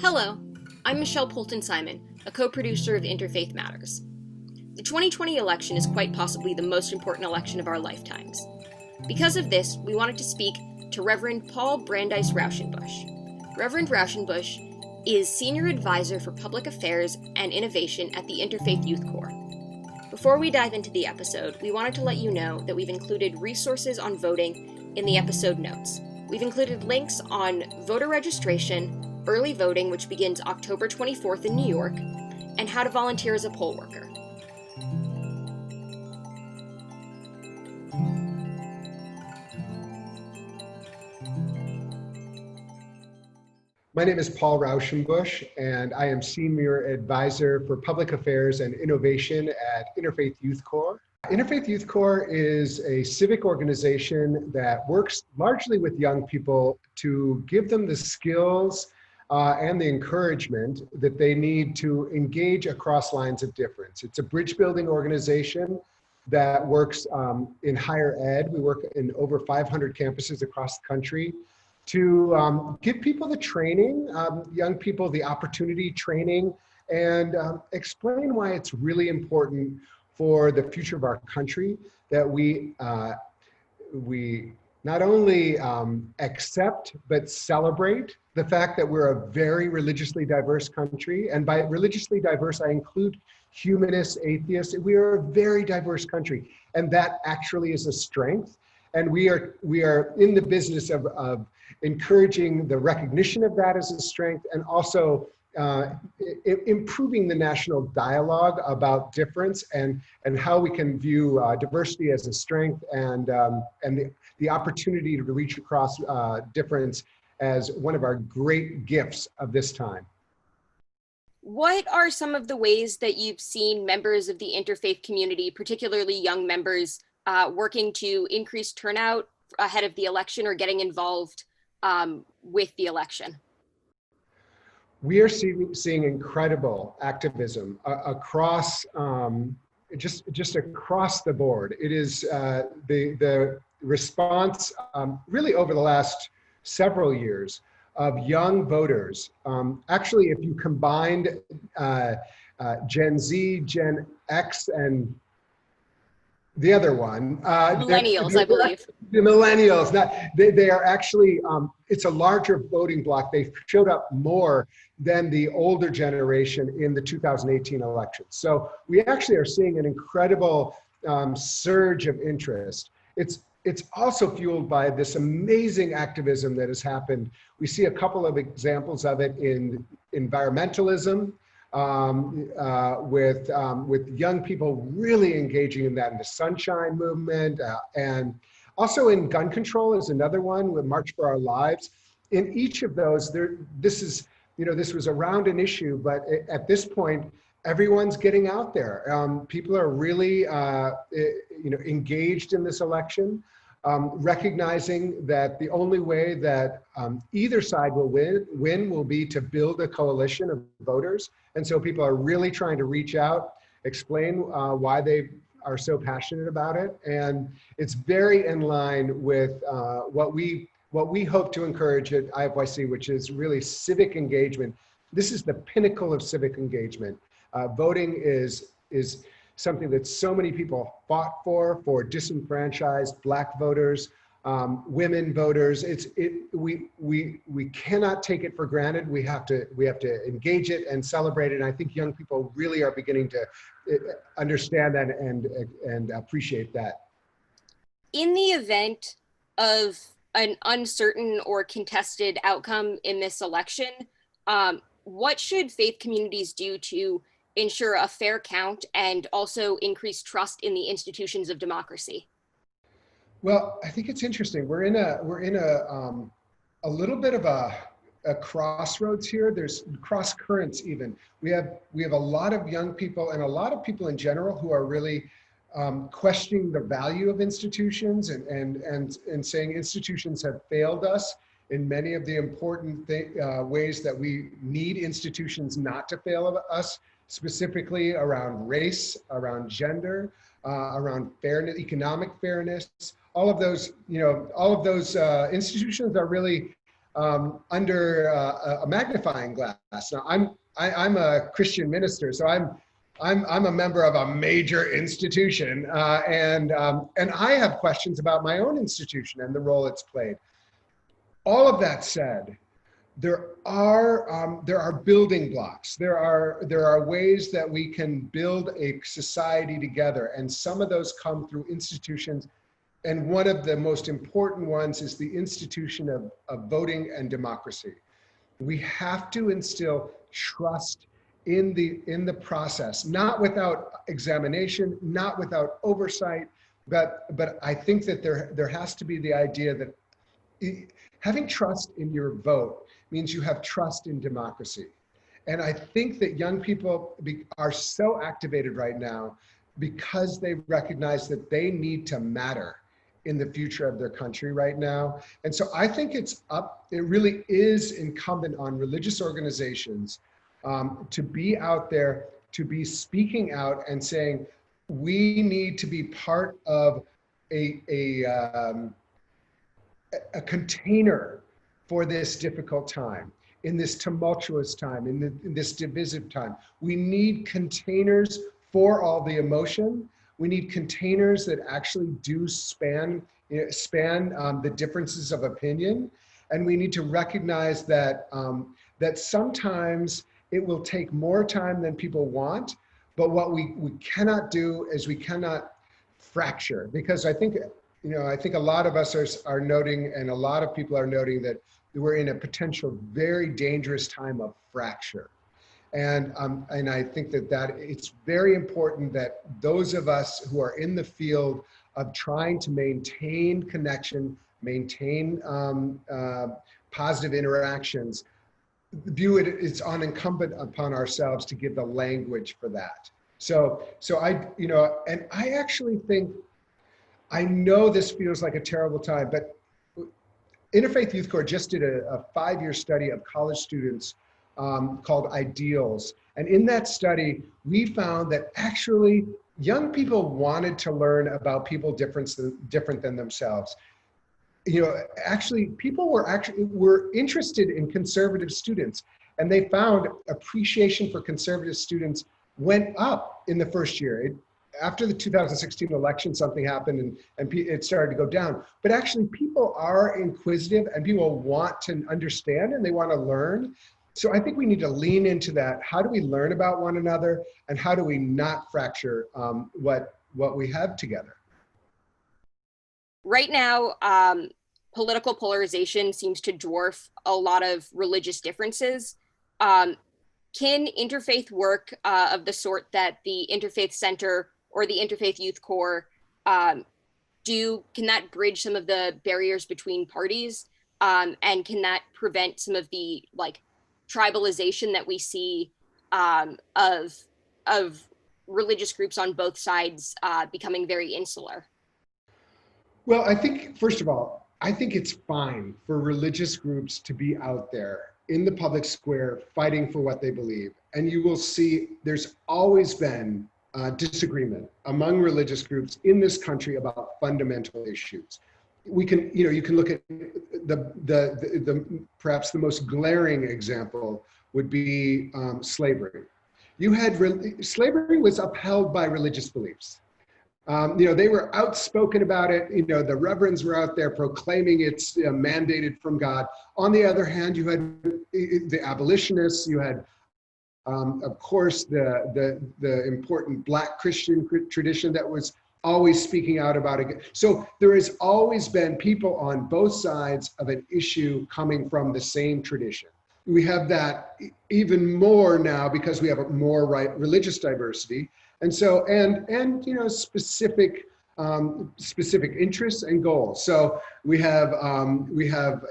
Hello, I'm Michelle Polton-Simon, a co-producer of Interfaith Matters. The 2020 election is quite possibly the most important election of our lifetimes. Because of this, we wanted to speak to Reverend Paul Brandeis Raushenbush. Reverend Raushenbush is Senior Advisor for Public Affairs and Innovation at the Interfaith Youth Core. Before we dive into the episode, we wanted to let you know that we've included resources on voting in the episode notes. We've included links on voter registration, early voting, which begins October 24th in New York, and how to volunteer as a poll worker. My name is Paul Raushenbush, and I am Senior Advisor for Public Affairs and Innovation at Interfaith Youth Core. Interfaith Youth Core is a civic organization that works largely with young people to give them the skills and the encouragement that they need to engage across lines of difference. It's a bridge building organization that works in higher ed. We work in over 500 campuses across the country to give people the training, young people the opportunity training, and explain why it's really important for the future of our country that we not only accept, but celebrate the fact that we're a very religiously diverse country. And by religiously diverse, I include humanists, atheists. We are a very diverse country, and that actually is a strength. And we are in the business of encouraging the recognition of that as a strength, and also improving the national dialogue about difference and how we can view diversity as a strength and the opportunity to reach across difference as one of our great gifts of this time. What are some of the ways that you've seen members of the interfaith community, particularly young members, working to increase turnout ahead of the election or getting involved with the election? We are seeing incredible activism across, just across the board. It is the response really over the last several years of young voters. Actually, if you combined Gen Z, Gen X, and the other one. Millennials, I believe. The millennials, they are actually, it's a larger voting bloc. They showed up more than the older generation in the 2018 election. So we actually are seeing an incredible surge of interest. It's also fueled by this amazing activism that has happened. We see a couple of examples of it in environmentalism, with young people really engaging in that, in the Sunshine Movement, and also in gun control is another one, with March for Our Lives. In each of those, this was around an issue, but at this point, everyone's getting out there. People are really, engaged in this election, recognizing that the only way that either side will win will be to build a coalition of voters. And so people are really trying to reach out, explain why they are so passionate about it. And it's very in line with what we hope to encourage at IFYC, which is really civic engagement. This is the pinnacle of civic engagement. Voting is something that so many people fought for disenfranchised Black voters, women voters. We cannot take it for granted. We have to engage it and celebrate it. And I think young people really are beginning to understand that and appreciate that. In the event of an uncertain or contested outcome in this election, what should faith communities do to ensure a fair count and also increase trust in the institutions of democracy? Well, I think it's interesting. We're in a little bit of a crossroads here. There's cross currents even. We have a lot of young people and a lot of people in general who are really questioning the value of institutions and saying institutions have failed us in many of the important ways that we need institutions not to fail us, specifically around race, around gender, around fairness, economic fairness. All of those, all of those institutions are really under a magnifying glass. Now, I'm a Christian minister, so I'm a member of a major institution, and I have questions about my own institution and the role it's played. All of that said, there are building blocks. There are ways that we can build a society together, and some of those come through institutions. And one of the most important ones is the institution of voting and democracy. We have to instill trust in the process, not without examination, not without oversight, but I think that there has to be the idea that having trust in your vote means you have trust in democracy. And I think that young people are so activated right now because they recognize that they need to matter in the future of their country right now. And so I think it really is incumbent on religious organizations to be out there, to be speaking out and saying, we need to be part of a container for this difficult time, in this tumultuous time, in this divisive time. We need containers for all the emotion. We need containers that actually do span the differences of opinion. And we need to recognize that, that sometimes it will take more time than people want, but what we cannot do is we cannot fracture, because I think a lot of us are noting, and a lot of people are noting, that we're in a potential very dangerous time of fracture. And I think that it's very important that those of us who are in the field of trying to maintain connection, maintain positive interactions, view it's incumbent upon ourselves to give the language for that. So and I actually think, I know this feels like a terrible time, but Interfaith Youth Core just did a 5-year study of college students called Ideals. And in that study, we found that actually young people wanted to learn about people different than themselves. Actually, people were interested in conservative students, and they found appreciation for conservative students went up in the first year. After the 2016 election, something happened and it started to go down. But actually, people are inquisitive and people want to understand and they want to learn. So I think we need to lean into that. How do we learn about one another, and how do we not fracture what we have together? Right now, political polarization seems to dwarf a lot of religious differences. Can interfaith work of the sort that the Interfaith Center or the Interfaith Youth Core can that bridge some of the barriers between parties? And can that prevent some of the tribalization that we see of religious groups on both sides becoming very insular? Well, I think, first of all, I think it's fine for religious groups to be out there in the public square fighting for what they believe. And you will see there's always been disagreement among religious groups in this country about fundamental issues. We can, you can look at the perhaps the most glaring example would be slavery. Slavery was upheld by religious beliefs. They were outspoken about it. The reverends were out there proclaiming it's mandated from God. On the other hand, you had the abolitionists. You had, of course, the important Black Christian tradition that was always speaking out about it. So there has always been people on both sides of an issue coming from the same tradition. We have that even more now because we have more religious diversity. And so, specific interests and goals. So we have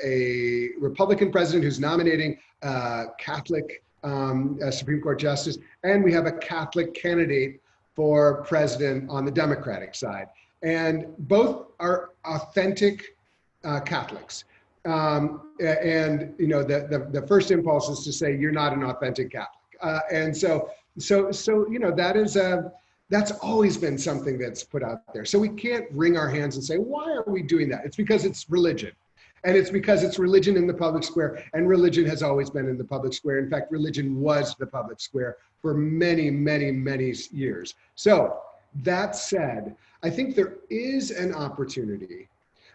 a Republican president who's nominating a Catholic Supreme Court justice, and we have a Catholic candidate for president on the Democratic side. And both are authentic Catholics. The first impulse is to say you're not an authentic Catholic. That's always been something that's put out there. So we can't wring our hands and say, why are we doing that? It's because it's religion. And it's because it's religion in the public square, and religion has always been in the public square. In fact, religion was the public square for many, many, many years. So that said, I think there is an opportunity,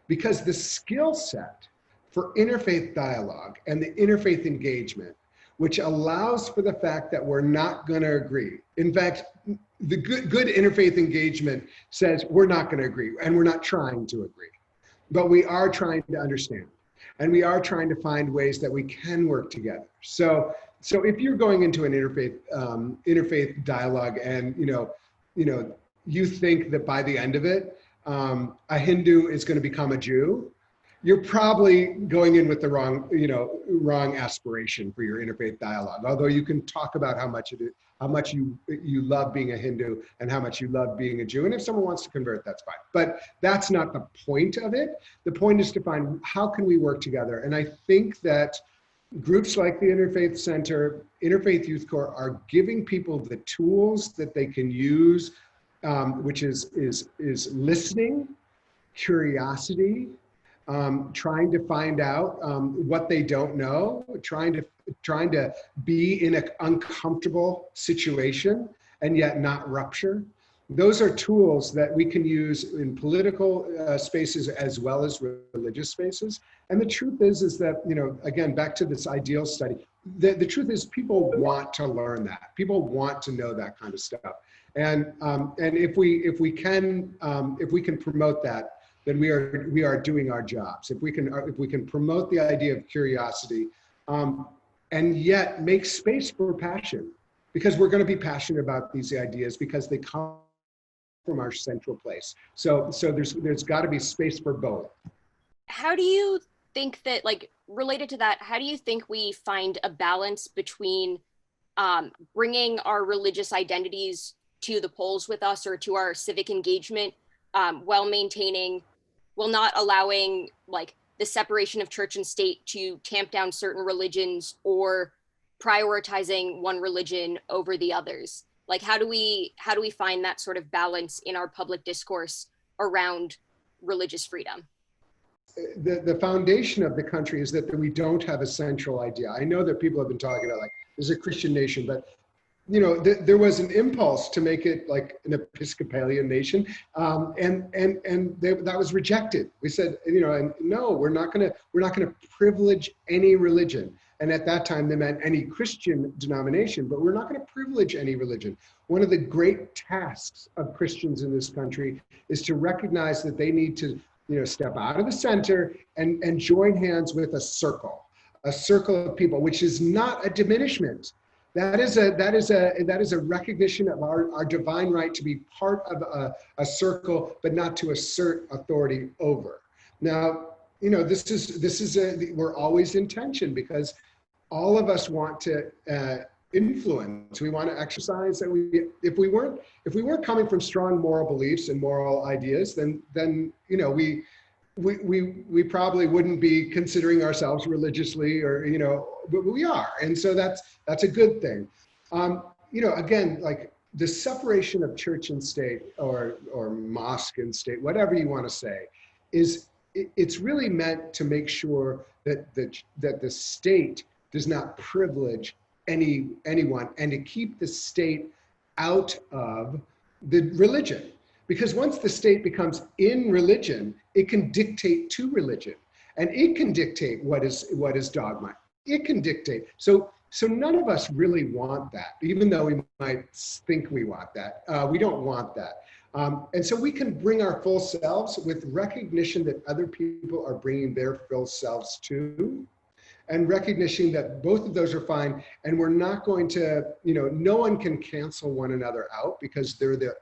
because the skill set for interfaith dialogue and the interfaith engagement, which allows for the fact that we're not going to agree. In fact, the good interfaith engagement says we're not going to agree, and we're not trying to agree, but we are trying to understand, and we are trying to find ways that we can work together. So if you're going into an interfaith dialogue, and you think that by the end of it, a Hindu is going to become a Jew, you're probably going in with the wrong aspiration for your interfaith dialogue. Although you can talk about how much you love being a Hindu and how much you love being a Jew. And if someone wants to convert, that's fine. But that's not the point of it. The point is to find, how can we work together? And I think that groups like the Interfaith Center, Interfaith Youth Core, are giving people the tools that they can use, which is listening, curiosity, trying to find out what they don't know, trying to be in an uncomfortable situation and yet not rupture. Those are tools that we can use in political spaces as well as religious spaces. And the truth is that, again, back to this ideal study, the truth is people want to learn that. People want to know that kind of stuff. And if we can promote that, then we are doing our jobs. If we can promote the idea of curiosity, and yet make space for passion, because we're going to be passionate about these ideas because they come from our central place. So there's got to be space for both. How do you think that, related to that, how do you think we find a balance between bringing our religious identities to the polls with us, or to our civic engagement, while not allowing the separation of church and state to tamp down certain religions, or prioritizing one religion over the others? How do we find that sort of balance in our public discourse around religious freedom? The foundation of the country is that we don't have a central idea. I know that people have been talking about there's a Christian nation, but there was an impulse to make it like an Episcopalian nation, that was rejected. We said, no, we're not going to privilege any religion. And at that time, they meant any Christian denomination, but we're not going to privilege any religion. One of the great tasks of Christians in this country is to recognize that they need to, step out of the center and join hands with a circle of people, which is not a diminishment. That is a recognition of our divine right to be part of a circle, but not to assert authority over. Now, we're always in tension, because all of us want to influence. We want to exercise, and if we weren't coming from strong moral beliefs and moral ideas, then we probably wouldn't be considering ourselves religiously, but we are. And so that's a good thing. Again, the separation of church and state, or mosque and state, whatever you want to say, it's really meant to make sure that the state does not privilege anyone, and to keep the state out of the religion. Because once the state becomes in religion, it can dictate to religion, and it can dictate what is dogma. It can dictate. So none of us really want that, even though we might think we want that. We don't want that. And so we can bring our full selves with recognition that other people are bringing their full selves too, and recognition that both of those are fine. And we're not going to, no one can cancel one another out because they're the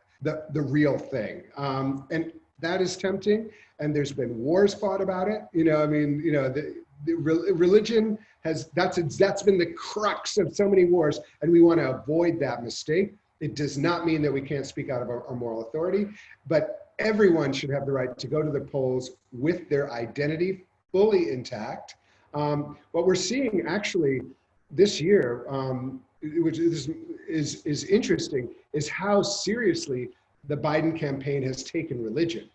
real thing. And that is tempting. And there's been wars fought about it. The religion that's been the crux of so many wars, and we want to avoid that mistake. It does not mean that we can't speak out of our moral authority, but everyone should have the right to go to the polls with their identity fully intact. What we're seeing actually this year, which is interesting, is how seriously the Biden campaign has taken religion.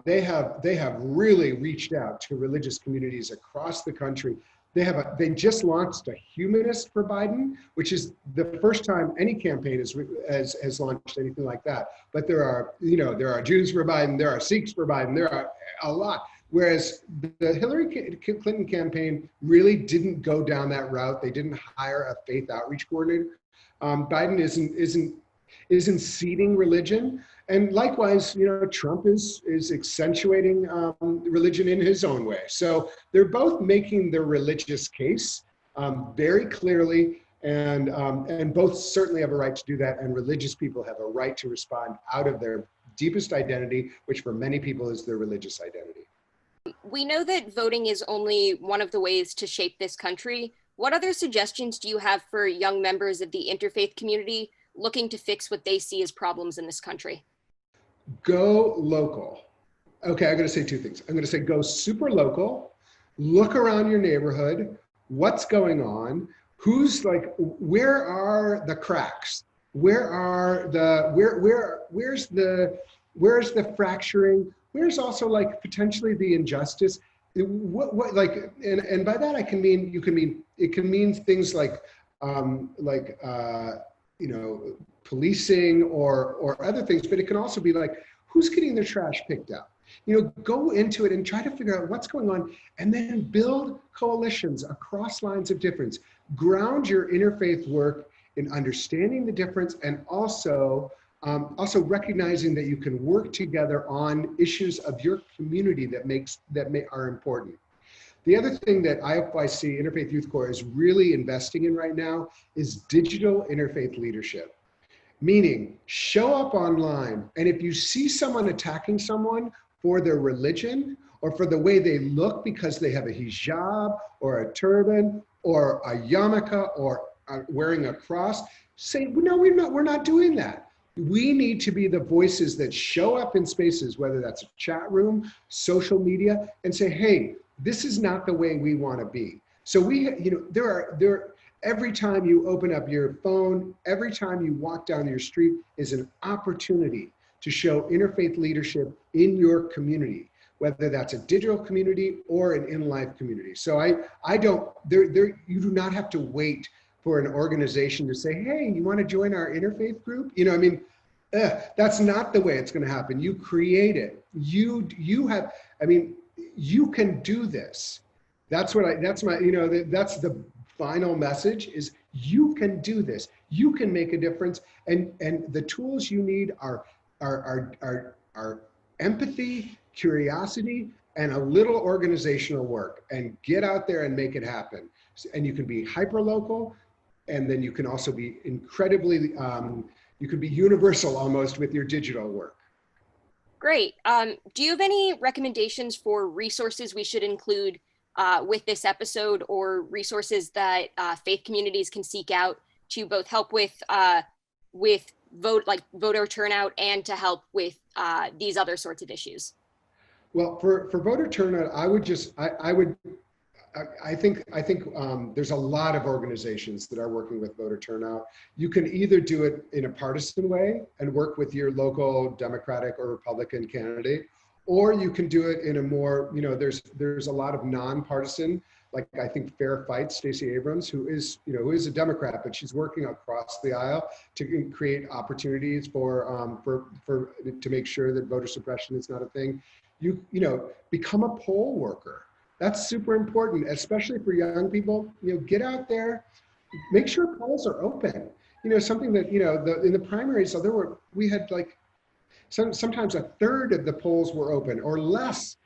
They have really reached out to religious communities across the country. They just launched a humanist for Biden, which is the first time any campaign has launched anything like that. But there are Jews for Biden, there are Sikhs for Biden, there are a lot. Whereas the Hillary Clinton campaign really didn't go down that route. They didn't hire a faith outreach coordinator. Biden isn't seeding religion. And likewise, Trump is accentuating religion in his own way. So they're both making their religious case very clearly, and both certainly have a right to do that. And religious people have a right to respond out of their deepest identity, which for many people is their religious identity. We know that voting is only one of the ways to shape this country. What other suggestions do you have for young members of the interfaith community looking to fix what they see as problems in this country? Go local. Okay, I'm going to say two things. I'm going to say go super local, look around your neighborhood, what's going on, where are the cracks? Where's the fracturing? Where's also potentially the injustice? And by that it can mean things like policing or other things, but it can also be who's getting their trash picked up. Go into it and try to figure out what's going on, and then build coalitions across lines of difference. Ground your interfaith work in understanding the difference, and also recognizing that you can work together on issues of your community that are important. The other thing that IFYC, Interfaith Youth Core, is really investing in right now is digital interfaith leadership. Meaning, show up online, and if you see someone attacking someone for their religion or for the way they look because they have a hijab or a turban or a yarmulke or wearing a cross, say, no, we're not doing that. We need to be the voices that show up in spaces, whether that's a chat room, social media, and say, hey, this is not the way we want to be. So every time you open up your phone, every time you walk down your street is an opportunity to show interfaith leadership in your community, whether that's a digital community or an in-life community. So you do not have to wait for an organization to say, hey, you want to join our interfaith group? That's not the way it's going to happen. You create it. You can do this. That's the final message is you can do this. You can make a difference. And the tools you need are empathy, curiosity, and a little organizational work, and get out there and make it happen. And you can be hyper-local, and then you can also be incredibly, you can be universal almost with your digital work. Great. Do you have any recommendations for resources we should include with this episode, or resources that faith communities can seek out to both help with voter turnout and to help with these other sorts of issues? Well, for voter turnout, I think there's a lot of organizations that are working with voter turnout. You can either do it in a partisan way and work with your local Democratic or Republican candidate, or you can do it in a more, there's a lot of nonpartisan, like I think Fair Fight, Stacey Abrams, who is a Democrat, but she's working across the aisle to create opportunities to make sure that voter suppression is not a thing. Become a poll worker. That's super important, especially for young people. Get out there, make sure polls are open. Something that, in the primaries, we had sometimes a third of the polls were open or less.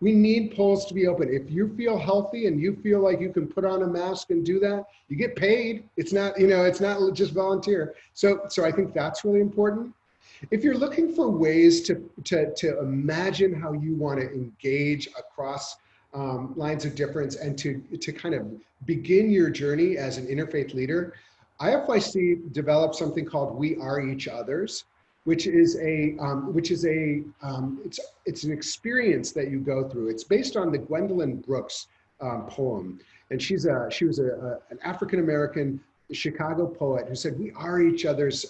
We need polls to be open. If you feel healthy and you feel like you can put on a mask and do that, you get paid. It's not just volunteer. So I think that's really important. If you're looking for ways to imagine how you want to engage across lines of difference and to kind of begin your journey as an interfaith leader, IFYC developed something called We Are Each Others, which is it's an experience that you go through. It's based on the Gwendolyn Brooks poem, and she was an African American Chicago poet who said, we are each other's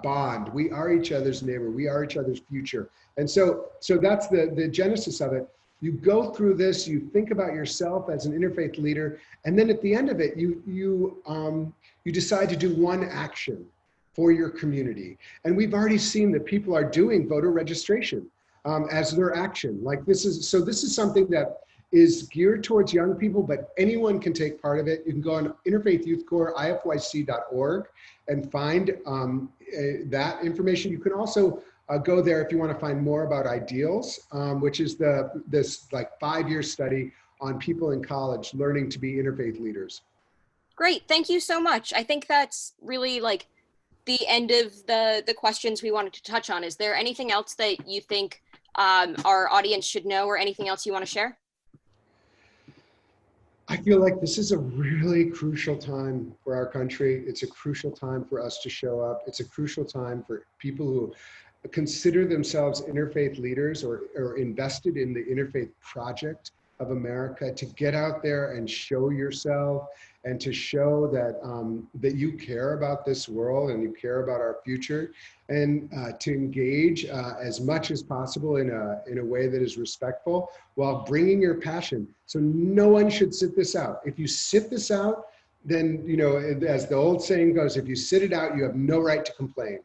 bond. We are each other's neighbor. We are each other's future. And so that's the genesis of it. You go through this, you think about yourself as an interfaith leader, and then at the end of it, you decide to do one action for your community. And we've already seen that people are doing voter registration as their action. Like this is something that is geared towards young people, but anyone can take part of it. You can go on Interfaith Youth Core, ifyc.org, and find that information. You can also go there if you want to find more about Ideals, which is this like 5-year study on people in college learning to be interfaith leaders. Great, thank you so much. I think that's really like the end of the questions we wanted to touch on. Is there anything else that you think our audience should know, or anything else you want to share? I feel like this is a really crucial time for our country. It's a crucial time for us to show up. It's a crucial time for people who consider themselves interfaith leaders or invested in the interfaith project of America to get out there and show yourself, and to show that that you care about this world and you care about our future, and to engage as much as possible in a way that is respectful while bringing your passion. So no one should sit this out. If you sit this out, then, you know, as the old saying goes, if you sit it out, you have no right to complain.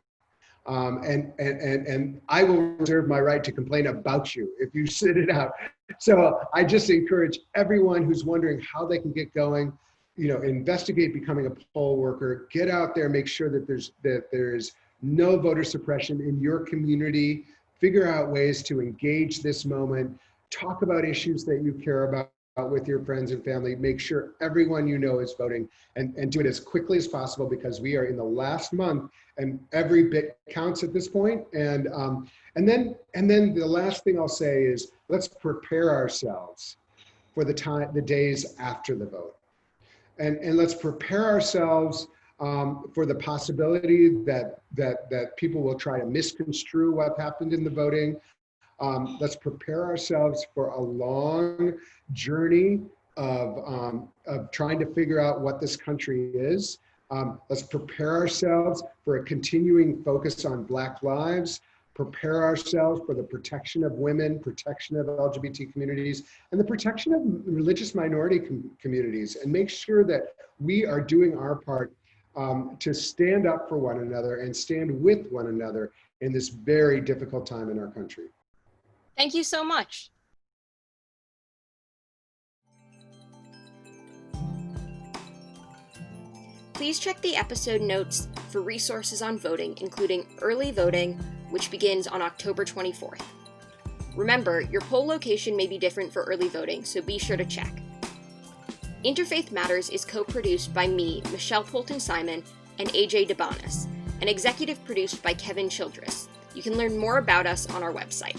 And I will reserve my right to complain about you if you sit it out. So I just encourage everyone who's wondering how they can get going, you know, investigate becoming a poll worker, get out there, make sure that there's no voter suppression in your community, figure out ways to engage this moment, talk about issues that you care about with your friends and family, make sure everyone you know is voting, and do it as quickly as possible, because we are in the last month and every bit counts at this point. And then the last thing I'll say is, let's prepare ourselves for the days after the vote. And let's prepare ourselves for the possibility that people will try to misconstrue what happened in the voting. Let's prepare ourselves for a long journey of trying to figure out what this country is. Let's prepare ourselves for a continuing focus on Black lives, prepare ourselves for the protection of women, protection of LGBT communities, and the protection of religious minority communities, and make sure that we are doing our part to stand up for one another and stand with one another in this very difficult time in our country. Thank you so much. Please check the episode notes for resources on voting, including early voting, which begins on October 24th. Remember, your poll location may be different for early voting, so be sure to check. Interfaith Matters is co-produced by me, Michelle Polton-Simon, and AJ DeBonis, and executive produced by Kevin Childress. You can learn more about us on our website.